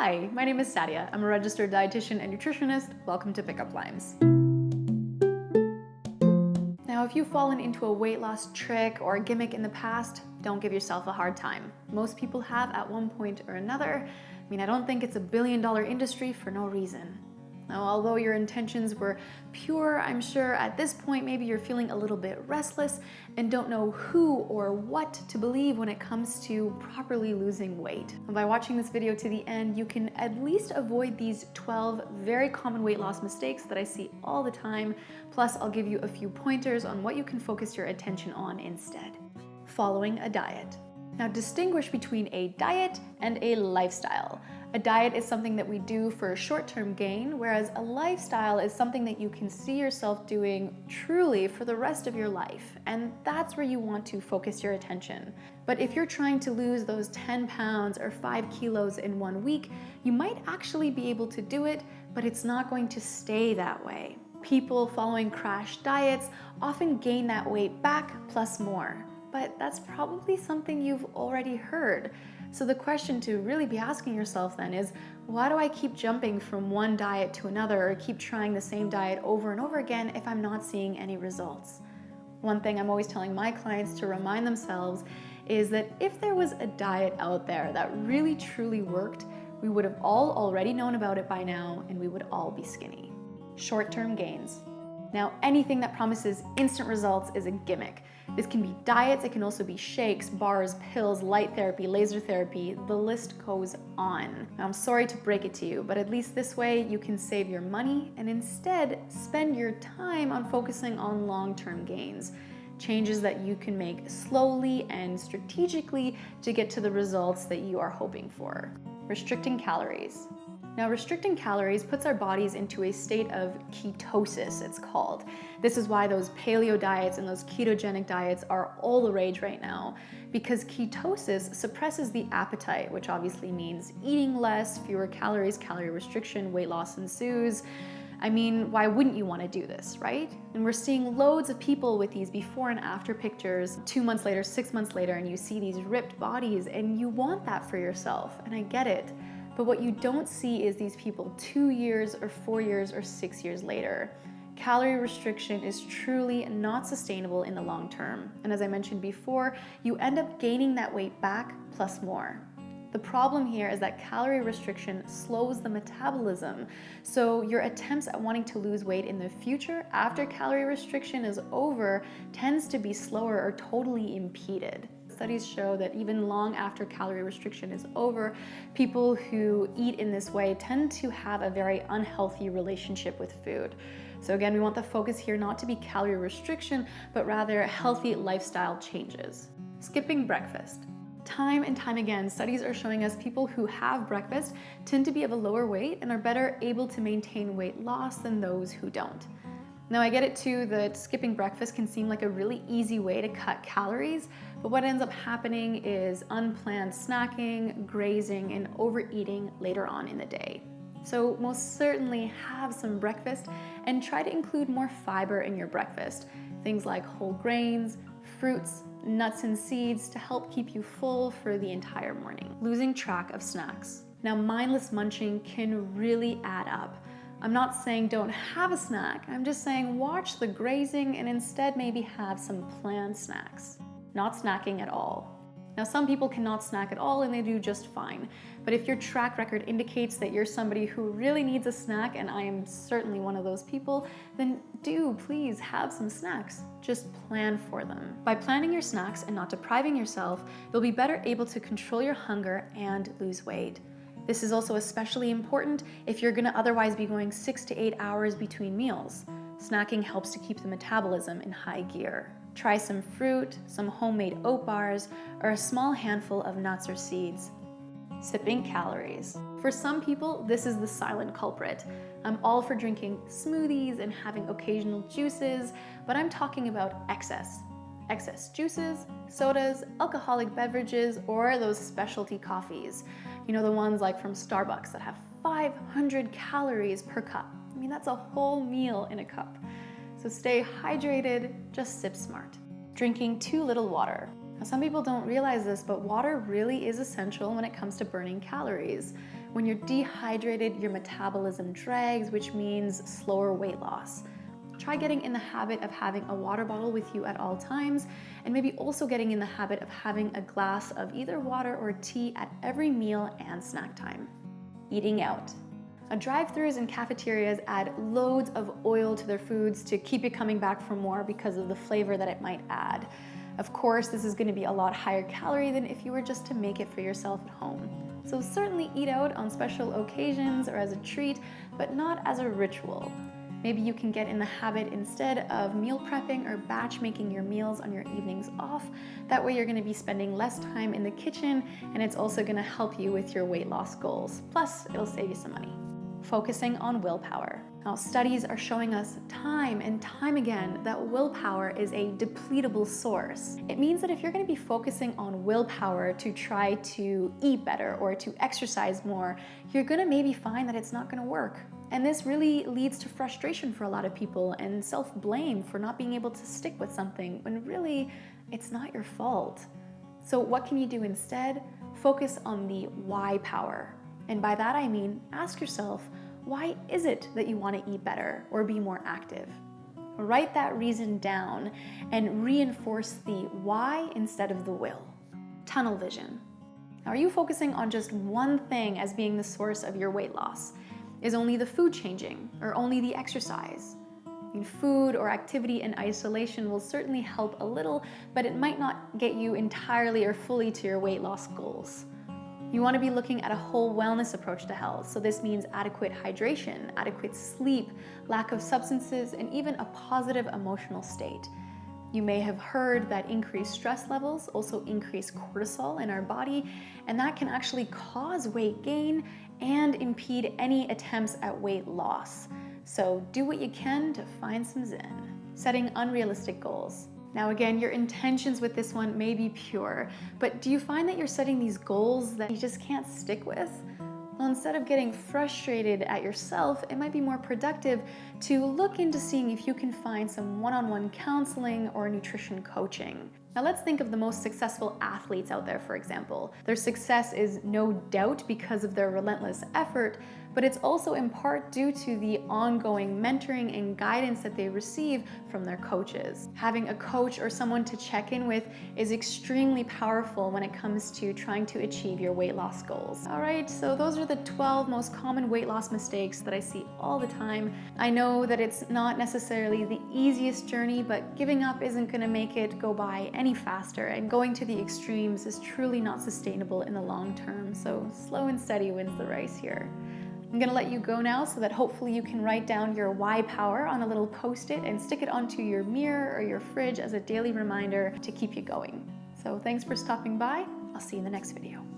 Hi, my name is Sadia. I'm a registered dietitian and nutritionist. Welcome to Pickup Lines. Now, if you've fallen into a weight loss trick or a gimmick in the past, don't give yourself a hard time. Most people have at one point or another. I don't think it's a billion-dollar industry for no reason. Now, although your intentions were pure, I'm sure at this point maybe you're feeling a little bit restless and don't know who or what to believe when it comes to properly losing weight. And by watching this video to the end, you can at least avoid these 12 very common weight loss mistakes that I see all the time. Plus, I'll give you a few pointers on what you can focus your attention on instead. Following a diet. Now, distinguish between a diet and a lifestyle. A diet is something that we do for short-term gain, whereas a lifestyle is something that you can see yourself doing truly for the rest of your life. And that's where you want to focus your attention. But if you're trying to lose those 10 pounds or 5 kilos in 1 week, you might actually be able to do it, but it's not going to stay that way. People following crash diets often gain that weight back plus more. But that's probably something you've already heard. So the question to really be asking yourself then is, why do I keep jumping from one diet to another or keep trying the same diet over and over again if I'm not seeing any results? One thing I'm always telling my clients to remind themselves is that if there was a diet out there that really truly worked, we would have all already known about it by now and we would all be skinny. Short-term gains. Now, anything that promises instant results is a gimmick. This can be diets, it can also be shakes, bars, pills, light therapy, laser therapy, the list goes on. Now, I'm sorry to break it to you, but at least this way you can save your money and instead spend your time on focusing on long-term gains. Changes that you can make slowly and strategically to get to the results that you are hoping for. Restricting calories. Now, restricting calories puts our bodies into a state of ketosis, it's called. This is why those paleo diets and those ketogenic diets are all the rage right now, because ketosis suppresses the appetite, which obviously means eating less, fewer calories, calorie restriction, weight loss ensues. Why wouldn't you want to do this, right? And we're seeing loads of people with these before and after pictures 2 months later, 6 months later, and you see these ripped bodies and you want that for yourself, and I get it. But what you don't see is these people 2 years or 4 years or 6 years later. Calorie restriction is truly not sustainable in the long term. And as I mentioned before, you end up gaining that weight back plus more. The problem here is that calorie restriction slows the metabolism. So your attempts at wanting to lose weight in the future after calorie restriction is over tends to be slower or totally impeded. Studies show that even long after calorie restriction is over, people who eat in this way tend to have a very unhealthy relationship with food. So again, we want the focus here not to be calorie restriction, but rather healthy lifestyle changes. Skipping breakfast. Time and time again, studies are showing us people who have breakfast tend to be of a lower weight and are better able to maintain weight loss than those who don't. Now, I get it too that skipping breakfast can seem like a really easy way to cut calories, but what ends up happening is unplanned snacking, grazing, and overeating later on in the day. So most certainly have some breakfast and try to include more fiber in your breakfast. Things like whole grains, fruits, nuts, and seeds to help keep you full for the entire morning. Losing track of snacks. Now, mindless munching can really add up. I'm not saying don't have a snack, I'm just saying watch the grazing and instead maybe have some planned snacks. Not snacking at all. Now, some people cannot snack at all and they do just fine, but if your track record indicates that you're somebody who really needs a snack, and I am certainly one of those people, then do please have some snacks. Just plan for them. By planning your snacks and not depriving yourself, you'll be better able to control your hunger and lose weight. This is also especially important if you're gonna otherwise be going 6 to 8 hours between meals. Snacking helps to keep the metabolism in high gear. Try some fruit, some homemade oat bars, or a small handful of nuts or seeds. Sipping calories. For some people, this is the silent culprit. I'm all for drinking smoothies and having occasional juices, but I'm talking about excess. Excess juices, sodas, alcoholic beverages, or those specialty coffees. You know, the ones like from Starbucks that have 500 calories per cup. That's a whole meal in a cup. So stay hydrated, just sip smart. Drinking too little water. Now, some people don't realize this, but water really is essential when it comes to burning calories. When you're dehydrated, your metabolism drags, which means slower weight loss. Try getting in the habit of having a water bottle with you at all times, and maybe also getting in the habit of having a glass of either water or tea at every meal and snack time. Eating out. Drive-thrus and cafeterias add loads of oil to their foods to keep you coming back for more because of the flavor that it might add. Of course, this is going to be a lot higher calorie than if you were just to make it for yourself at home. So certainly eat out on special occasions or as a treat, but not as a ritual. Maybe you can get in the habit instead of meal prepping or batch making your meals on your evenings off. That way you're going to be spending less time in the kitchen, and it's also going to help you with your weight loss goals. Plus, it'll save you some money. Focusing on willpower. Now, studies are showing us time and time again that willpower is a depletable source. It means that if you're going to be focusing on willpower to try to eat better or to exercise more, you're going to maybe find that it's not going to work. And this really leads to frustration for a lot of people and self-blame for not being able to stick with something when really it's not your fault. So what can you do instead? Focus on the why power. And by that I mean, ask yourself, why is it that you want to eat better or be more active? Write that reason down and reinforce the why instead of the will. Tunnel vision. Now, are you focusing on just one thing as being the source of your weight loss? Is only the food changing or only the exercise? I mean, food or activity in isolation will certainly help a little, but it might not get you entirely or fully to your weight loss goals. You want to be looking at a whole wellness approach to health. So this means adequate hydration, adequate sleep, lack of substances, and even a positive emotional state. You may have heard that increased stress levels also increase cortisol in our body, and that can actually cause weight gain and impede any attempts at weight loss. So do what you can to find some zen. Setting unrealistic goals. Now again, your intentions with this one may be pure, but do you find that you're setting these goals that you just can't stick with? Well, instead of getting frustrated at yourself, it might be more productive to look into seeing if you can find some one-on-one counseling or nutrition coaching. Now let's think of the most successful athletes out there, for example. Their success is no doubt because of their relentless effort, but it's also in part due to the ongoing mentoring and guidance that they receive from their coaches. Having a coach or someone to check in with is extremely powerful when it comes to trying to achieve your weight loss goals. All right, so those are the 12 most common weight loss mistakes that I see all the time. I know that it's not necessarily the easiest journey, but giving up isn't going to make it go by any faster, and going to the extremes is truly not sustainable in the long term. So slow and steady wins the race here. I'm gonna let you go now so that hopefully you can write down your why power on a little post-it and stick it onto your mirror or your fridge as a daily reminder to keep you going. So thanks for stopping by. I'll see you in the next video.